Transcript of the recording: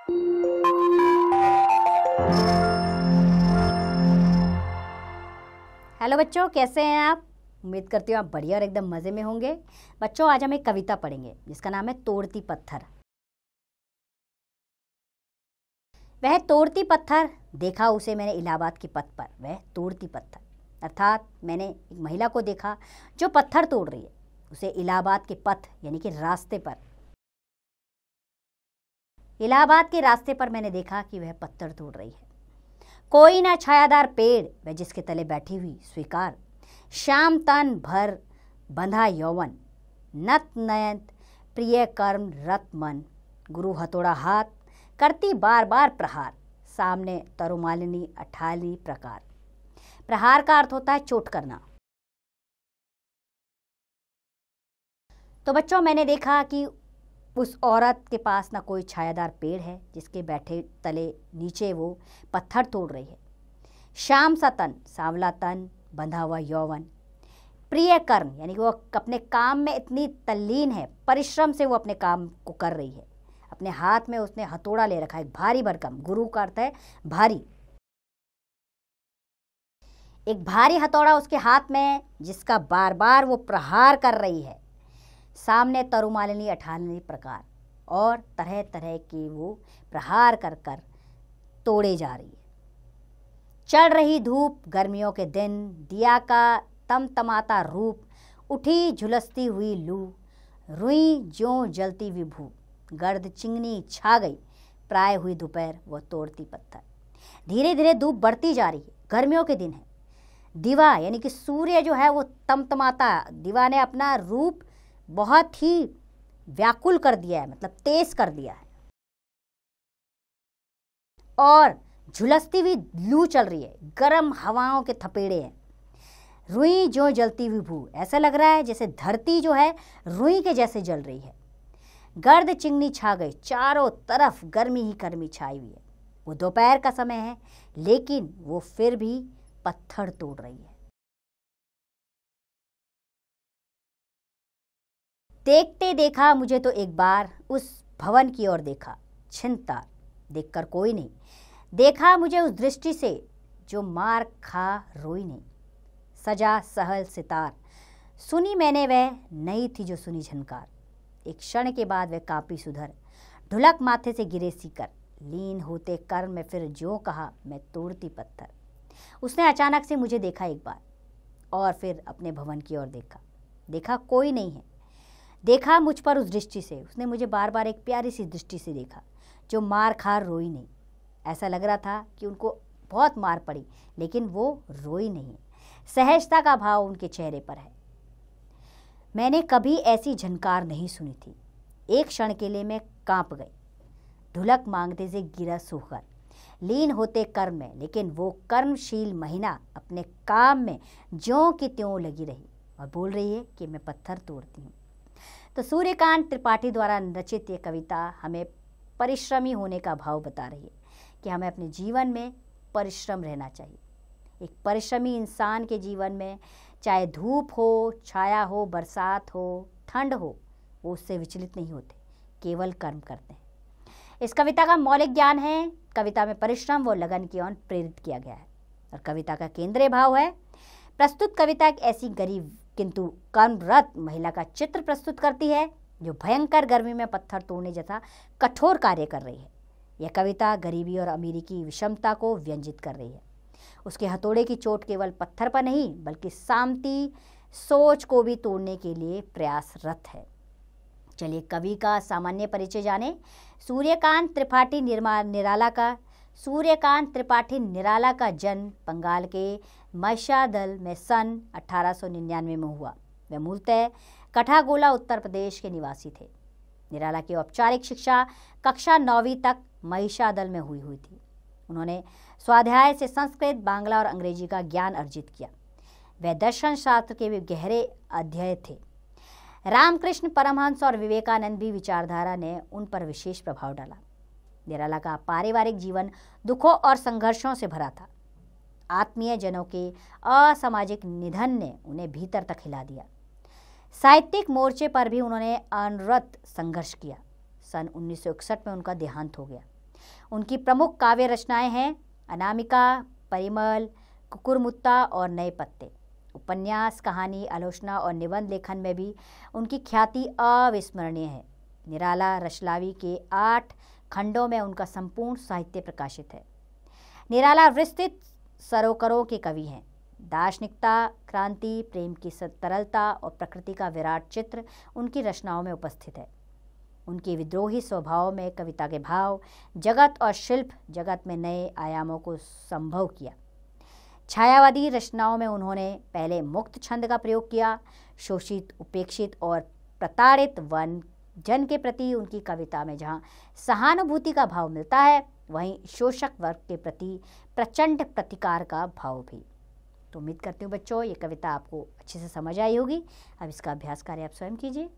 Hello बच्चों, कैसे हैं आप? उम्मीद करती हूँ आप बढ़िया और एकदम मज़े में होंगे। बच्चों, आज हम एक कविता पढ़ेंगे जिसका नाम है तोड़ती पत्थर। वह तोड़ती पत्थर, देखा उसे मैंने इलाहाबाद के पथ पर। वह तोड़ती पत्थर, अर्थात मैंने एक महिला को देखा जो पत्थर तोड़ रही है, उसे इलाहाबाद के पथ यानी कि रास्ते पर। इलाहाबाद के रास्ते पर मैंने देखा कि वह पत्थर तोड़ रही है। कोई ना छायादार पेड़, वह जिसके तले बैठी हुई स्वीकार। श्याम तन भर बंधा यौवन, नत नयन प्रिय कर्म रत मन। गुरु हथौड़ा हाथ, करती बार बार प्रहार। सामने तरुमालिनी अठाली प्रकार। प्रहार का अर्थ होता है चोट करना। तो बच्चों, मैंने देखा कि उस औरत के पास ना कोई छायादार पेड़ है जिसके बैठे तले नीचे वो पत्थर तोड़ रही है। श्याम सा तन, सांवला तन, बंधा हुआ यौवन। प्रिय कर्म यानी कि वो अपने काम में इतनी तल्लीन है, परिश्रम से वो अपने काम को कर रही है। अपने हाथ में उसने हथौड़ा ले रखा है, भारी भरकम। गुरु का अर्थ है भारी। एक भारी हथौड़ा उसके हाथ में, जिसका बार बार वो प्रहार कर रही है। सामने तरुमालिनी अठालिनी प्रकार, और तरह तरह के वो प्रहार कर कर तोड़े जा रही है। चढ़ रही धूप, गर्मियों के दिन, दिया का तमतमाता रूप। उठी झुलसती हुई लू, रुई ज्यों जलती विभू। गर्द चिंगनी छा गई, प्राय हुई दोपहर, वह तोड़ती पत्थर। धीरे धीरे धूप बढ़ती जा रही है, गर्मियों के दिन है। दिवा यानी कि सूर्य जो है वो तमतमाता, दिवा ने अपना रूप बहुत ही व्याकुल कर दिया है, मतलब तेज कर दिया है। और झुलसती हुई लू चल रही है, गर्म हवाओं के थपेड़े हैं। रुई जो जलती हुई भू, ऐसा लग रहा है जैसे धरती जो है रुई के जैसे जल रही है। गर्द चिंगनी छा गई, चारों तरफ गर्मी ही गर्मी छाई हुई है। वो दोपहर का समय है, लेकिन वो फिर भी पत्थर तोड़ रही है। देखते देखा मुझे तो एक बार, उस भवन की ओर देखा छिनतार। देखकर कोई नहीं, देखा मुझे उस दृष्टि से जो मार खा रोई नहीं। सजा सहल सितार, सुनी मैंने वह नहीं थी जो सुनी झनकार। एक क्षण के बाद वह कांपी सुधर, ढुलक माथे से गिरे सीकर। लीन होते कर्म में फिर जो कहा, मैं तोड़ती पत्थर। उसने अचानक से मुझे देखा एक बार, और फिर अपने भवन की ओर देखा। देखा कोई नहीं है, देखा मुझ पर उस दृष्टि से। उसने मुझे बार बार एक प्यारी सी दृष्टि से देखा, जो मार खा रोई नहीं। ऐसा लग रहा था कि उनको बहुत मार पड़ी, लेकिन वो रोई नहीं। सहजता का भाव उनके चेहरे पर है। मैंने कभी ऐसी झनकार नहीं सुनी थी। एक क्षण के लिए मैं कांप गई, ढुलक मांगते से गिरा सूखकर। लीन होते कर्म में, लेकिन वो कर्मशील महिला अपने काम में ज्यों की त्यों लगी रही और बोल रही है कि मैं पत्थर तोड़ती हूँ। तो सूर्यकांत त्रिपाठी द्वारा रचित ये कविता हमें परिश्रमी होने का भाव बता रही है कि हमें अपने जीवन में परिश्रम रहना चाहिए। एक परिश्रमी इंसान के जीवन में चाहे धूप हो, छाया हो, बरसात हो, ठंड हो, वो उससे विचलित नहीं होते, केवल कर्म करते हैं। इस कविता का मौलिक ज्ञान है, कविता में परिश्रम व लगन की ओर प्रेरित किया गया है। और कविता का केंद्रीय भाव है, प्रस्तुत कविता एक ऐसी गरीब किंतु कर्मरत महिला का चित्र प्रस्तुत करती है जो भयंकर गर्मी में पत्थर तोड़ने जैसा कठोर कार्य कर रही है। यह कविता गरीबी और अमीरी की विषमता को व्यंजित कर रही है। उसके हथौड़े की चोट केवल पत्थर पर नहीं, बल्कि सामती सोच को भी तोड़ने के लिए प्रयासरत है। चलिए कवि का सामान्य परिचय जाने। सूर्यकांत त्रिपाठी निराला का जन्म बंगाल के महिषादल में सन 1899 में हुआ। वह मूलतः कठागोला उत्तर प्रदेश के निवासी थे। निराला की औपचारिक शिक्षा कक्षा 9वीं तक महिषादल में हुई थी। उन्होंने स्वाध्याय से संस्कृत, बांग्ला और अंग्रेजी का ज्ञान अर्जित किया। वह दर्शन शास्त्र के भी गहरे अध्यय थे। रामकृष्ण परमहंस और विवेकानंद भी विचारधारा ने उन पर विशेष प्रभाव डाला। निराला का पारिवारिक जीवन दुखों और संघर्षों से भरा था। आत्मीय जनों के असामाजिक निधन ने उन्हें भीतर तक हिला दिया। साहित्यिक मोर्चे पर भी उन्होंने अनवरत संघर्ष किया। सन 1961 में उनका देहांत हो गया। उनकी प्रमुख काव्य रचनाएं हैं अनामिका, परिमल, कुकुरमुत्ता और नए पत्ते। उपन्यास, कहानी, आलोचना और निबंध लेखन में भी उनकी ख्याति अविस्मरणीय है। निराला रचलावी के 8 खंडों में उनका संपूर्ण साहित्य प्रकाशित है। निराला विस्तृत सरोकारों के कवि हैं। दार्शनिकता, क्रांति, प्रेम की तरलता और प्रकृति का विराट चित्र उनकी रचनाओं में उपस्थित है। उनके विद्रोही स्वभाव में कविता के भाव जगत और शिल्प जगत में नए आयामों को संभव किया। छायावादी रचनाओं में उन्होंने पहले मुक्त छंद का प्रयोग किया। शोषित, उपेक्षित और प्रताड़ित वन जन के प्रति उनकी कविता में जहाँ सहानुभूति का भाव मिलता है, वहीं शोषक वर्ग के प्रति प्रचंड प्रतिकार का भाव भी। तो उम्मीद करती हूँ बच्चों ये कविता आपको अच्छे से समझ आई होगी। अब इसका अभ्यास कार्य आप स्वयं कीजिए।